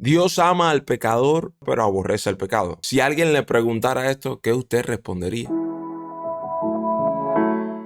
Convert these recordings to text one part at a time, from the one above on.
Dios ama al pecador, pero aborrece el pecado. Si alguien le preguntara esto, ¿qué usted respondería?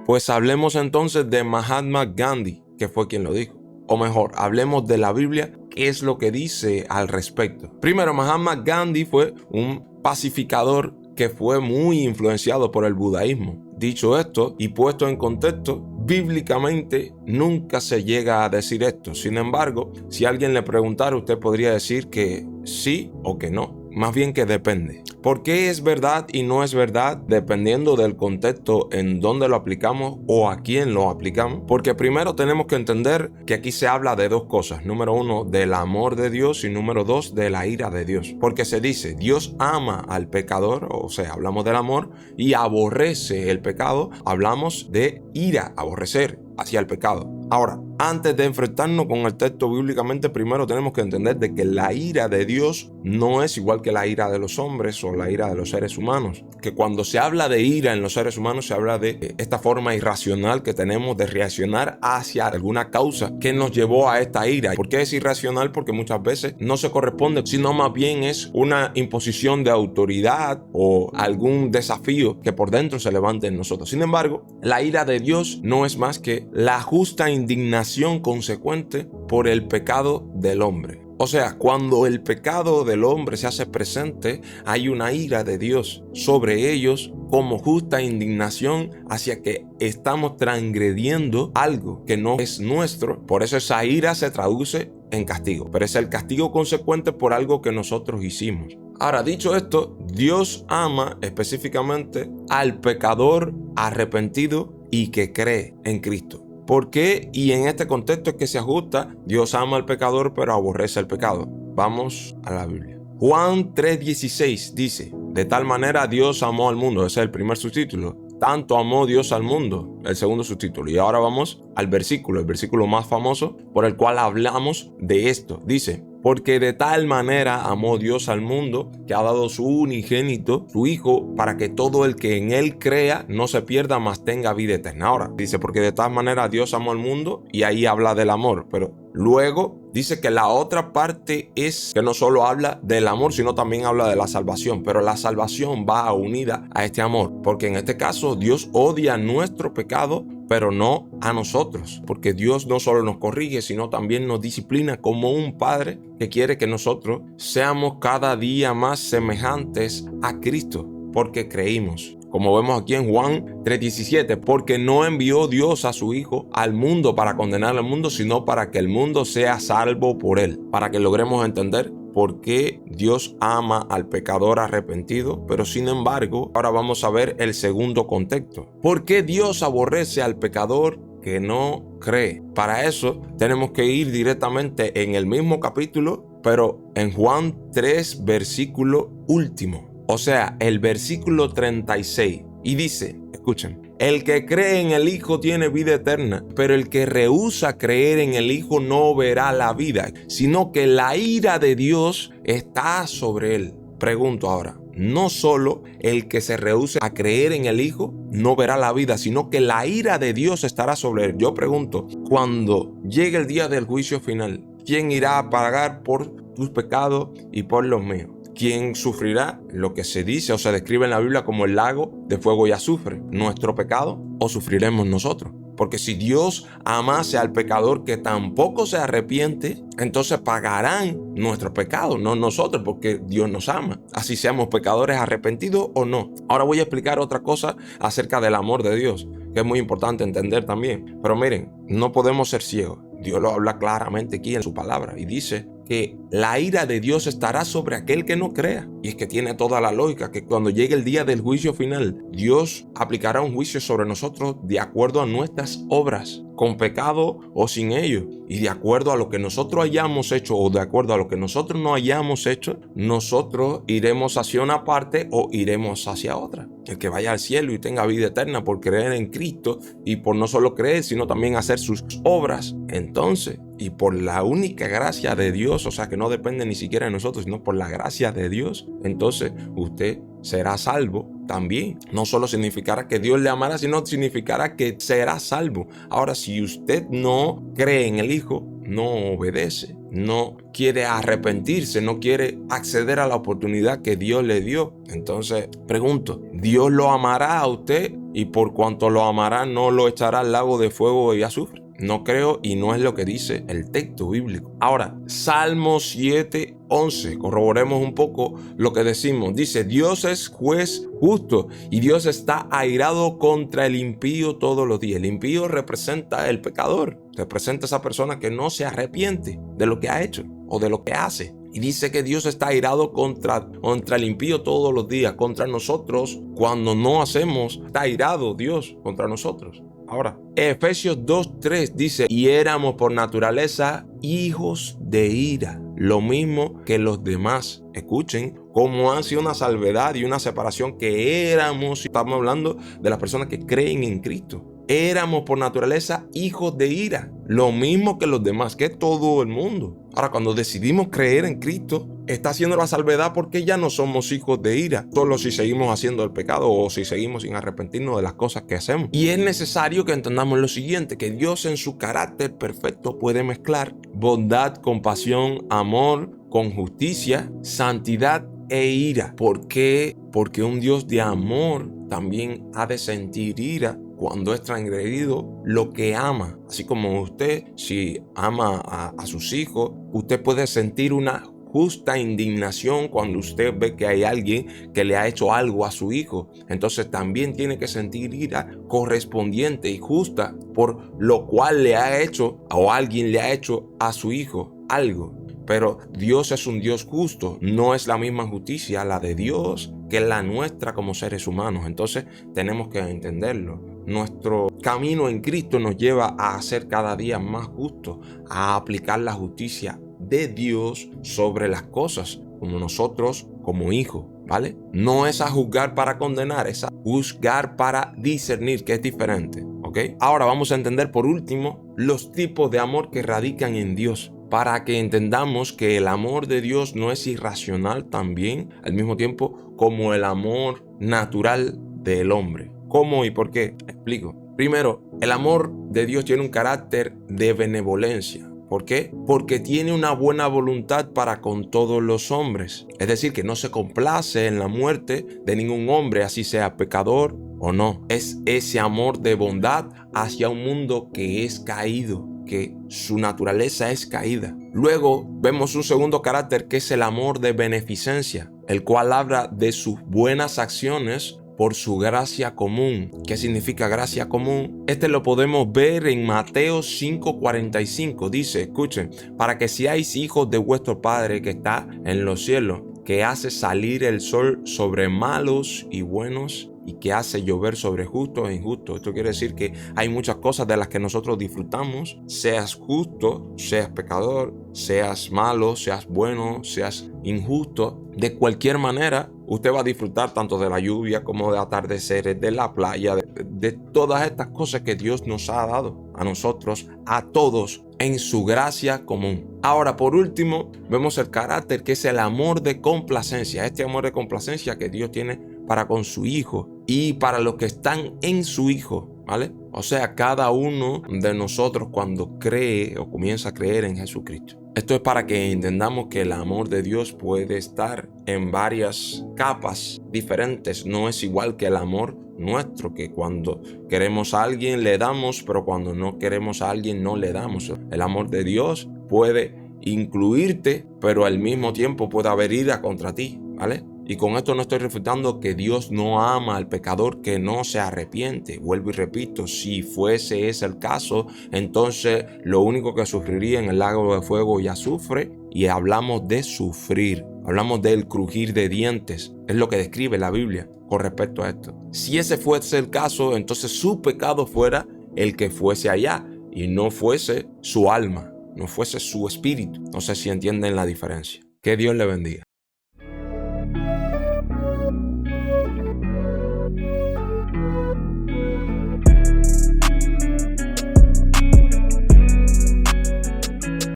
Pues hablemos entonces de Mahatma Gandhi, que fue quien lo dijo. O mejor, hablemos de la Biblia, qué es lo que dice al respecto. Primero, Mahatma Gandhi fue un pacificador que fue muy influenciado por el budaísmo. Dicho esto y puesto en contexto, bíblicamente nunca se llega a decir esto. Sin embargo, si alguien le preguntara, usted podría decir que sí o que no. Más bien que depende. ¿Por qué es verdad y no es verdad? Dependiendo del contexto en donde lo aplicamos o a quién lo aplicamos. Porque primero tenemos que entender que aquí se habla de dos cosas. Número uno, del amor de Dios, y número dos, de la ira de Dios. Porque se dice, Dios ama al pecador, o sea, hablamos del amor, y aborrece el pecado, hablamos de ira, aborrecer hacia el pecado. Ahora, antes de enfrentarnos con el texto bíblicamente, primero tenemos que entender de que la ira de Dios no es igual que la ira de los hombres o la ira de los seres humanos. Que cuando se habla de ira en los seres humanos, se habla de esta forma irracional que tenemos de reaccionar hacia alguna causa que nos llevó a esta ira. ¿Por qué es irracional? Porque muchas veces no se corresponde, sino más bien es una imposición de autoridad o algún desafío que por dentro se levante en nosotros. Sin embargo, la ira de Dios no es más que la justa indignación consecuente por el pecado del hombre. O sea, cuando el pecado del hombre se hace presente, hay una ira de Dios sobre ellos como justa indignación hacia que estamos transgrediendo algo que no es nuestro. Por eso esa ira se traduce en castigo, pero es el castigo consecuente por algo que nosotros hicimos. Ahora, dicho esto, Dios ama específicamente al pecador arrepentido y que cree en Cristo. ¿Por qué? Y en este contexto es que se ajusta, Dios ama al pecador pero aborrece el pecado. Vamos a la Biblia. Juan 3:16 dice, de tal manera Dios amó al mundo, ese es el primer subtítulo. Tanto amó Dios al mundo, el segundo subtítulo. Y ahora vamos al versículo, el versículo más famoso por el cual hablamos de esto. Dice, porque de tal manera amó Dios al mundo que ha dado su unigénito, su Hijo, para que todo el que en Él crea no se pierda, mas tenga vida eterna. Ahora, dice, porque de tal manera Dios amó al mundo, y ahí habla del amor, pero luego dice que la otra parte es que no solo habla del amor, sino también habla de la salvación, pero la salvación va unida a este amor, porque en este caso Dios odia nuestro pecado, pero no a nosotros, porque Dios no solo nos corrige, sino también nos disciplina como un padre que quiere que nosotros seamos cada día más semejantes a Cristo, porque creímos. Como vemos aquí en Juan 3:17, porque no envió Dios a su Hijo al mundo para condenar al mundo, sino para que el mundo sea salvo por él. Para que logremos entender por qué Dios ama al pecador arrepentido, pero sin embargo, ahora vamos a ver el segundo contexto. ¿Por qué Dios aborrece al pecador que no cree? Para eso tenemos que ir directamente en el mismo capítulo, pero en Juan 3, versículo último. O sea, el versículo 36. Y dice, escuchen, el que cree en el Hijo tiene vida eterna, pero el que rehúsa creer en el Hijo no verá la vida, sino que la ira de Dios está sobre él. Pregunto ahora, no solo el que se rehúse a creer en el Hijo no verá la vida, sino que la ira de Dios estará sobre él. Yo pregunto, cuando llegue el día del juicio final, ¿quién irá a pagar por tus pecados y por los míos? ¿Quién sufrirá lo que se dice o se describe en la Biblia como el lago de fuego y azufre? ¿Nuestro pecado o sufriremos nosotros? Porque si Dios amase al pecador que tampoco se arrepiente, entonces pagarán nuestro pecado, no nosotros, porque Dios nos ama. Así seamos pecadores arrepentidos o no. Ahora voy a explicar otra cosa acerca del amor de Dios, que es muy importante entender también. Pero miren, no podemos ser ciegos. Dios lo habla claramente aquí en su palabra y dice que la ira de Dios estará sobre aquel que no crea. Y es que tiene toda la lógica que cuando llegue el día del juicio final, Dios aplicará un juicio sobre nosotros de acuerdo a nuestras obras, con pecado o sin ello. Y de acuerdo a lo que nosotros hayamos hecho o de acuerdo a lo que nosotros no hayamos hecho, nosotros iremos hacia una parte o iremos hacia otra. El que vaya al cielo y tenga vida eterna por creer en Cristo y por no solo creer, sino también hacer sus obras, entonces, y por la única gracia de Dios, o sea que no depende ni siquiera de nosotros, sino por la gracia de Dios, entonces usted será salvo también. No solo significará que Dios le amará, sino significará que será salvo. Ahora, si usted no cree en el Hijo, no obedece, no quiere arrepentirse, no quiere acceder a la oportunidad que Dios le dio. Entonces, pregunto, ¿Dios lo amará a usted y por cuanto lo amará no lo echará al lago de fuego y azufre? No creo y no es lo que dice el texto bíblico. Ahora, Salmo 7:11, corroboremos un poco lo que decimos. Dice, Dios es juez justo y Dios está airado contra el impío todos los días. El impío representa el pecador, representa esa persona que no se arrepiente de lo que ha hecho o de lo que hace. Y dice que Dios está airado contra el impío todos los días, contra nosotros. Cuando no hacemos, está airado Dios contra nosotros. Ahora, Efesios 2:3 dice, y éramos por naturaleza hijos de ira, lo mismo que los demás. Escuchen cómo hace una salvedad y una separación que éramos, estamos hablando de las personas que creen en Cristo. Éramos por naturaleza hijos de ira, lo mismo que los demás, que todo el mundo. Ahora, cuando decidimos creer en Cristo, está haciendo la salvedad porque ya no somos hijos de ira, solo si seguimos haciendo el pecado o si seguimos sin arrepentirnos de las cosas que hacemos. Y es necesario que entendamos lo siguiente, que Dios en su carácter perfecto puede mezclar bondad, compasión, amor con justicia, santidad e ira. ¿Por qué? Porque un Dios de amor también ha de sentir ira cuando es transgredido lo que ama. Así como usted, si ama a sus hijos, usted puede sentir una justa indignación cuando usted ve que hay alguien que le ha hecho algo a su hijo. Entonces también tiene que sentir ira correspondiente y justa por lo cual le ha hecho o alguien le ha hecho a su hijo algo. Pero Dios es un Dios justo, no es la misma justicia la de Dios que la nuestra como seres humanos. Entonces tenemos que entenderlo. Nuestro camino en Cristo nos lleva a ser cada día más justos, a aplicar la justicia de Dios sobre las cosas, como nosotros como hijos, ¿vale? No es a juzgar para condenar, es a juzgar para discernir, que es diferente, ¿ok? Ahora vamos a entender por último los tipos de amor que radican en Dios, para que entendamos que el amor de Dios no es irracional también, al mismo tiempo como el amor natural del hombre. ¿Cómo y por qué? Explico. Primero, el amor de Dios tiene un carácter de benevolencia. ¿Por qué? Porque tiene una buena voluntad para con todos los hombres. Es decir, que no se complace en la muerte de ningún hombre, así sea pecador o no. Es ese amor de bondad hacia un mundo que es caído, que su naturaleza es caída. Luego vemos un segundo carácter que es el amor de beneficencia, el cual habla de sus buenas acciones por su gracia común. ¿Qué significa gracia común? Este lo podemos ver en Mateo 5:45. Dice, escuchen, para que seáis hijos de vuestro Padre que está en los cielos, que hace salir el sol sobre malos y buenos y que hace llover sobre justos e injustos. Esto quiere decir que hay muchas cosas de las que nosotros disfrutamos, seas justo, seas pecador, seas malo, seas bueno, seas injusto. De cualquier manera, usted va a disfrutar tanto de la lluvia como de atardeceres, de la playa, de todas estas cosas que Dios nos ha dado a nosotros, a todos, en su gracia común. Ahora, por último, vemos el carácter que es el amor de complacencia. Este amor de complacencia que Dios tiene para con su Hijo y para los que están en su Hijo, ¿vale? O sea, cada uno de nosotros cuando cree o comienza a creer en Jesucristo. Esto es para que entendamos que el amor de Dios puede estar en varias capas diferentes. No es igual que el amor nuestro, que cuando queremos a alguien le damos, pero cuando no queremos a alguien no le damos. El amor de Dios puede incluirte, pero al mismo tiempo puede haber ira contra ti, ¿vale? Y con esto no estoy refutando que Dios no ama al pecador que no se arrepiente. Vuelvo y repito, si fuese ese el caso, entonces lo único que sufriría en el lago de fuego y azufre, y hablamos de sufrir, hablamos del crujir de dientes, es lo que describe la Biblia con respecto a esto. Si ese fuese el caso, entonces su pecado fuera el que fuese allá y no fuese su alma, no fuese su espíritu. No sé si entienden la diferencia. Que Dios le bendiga.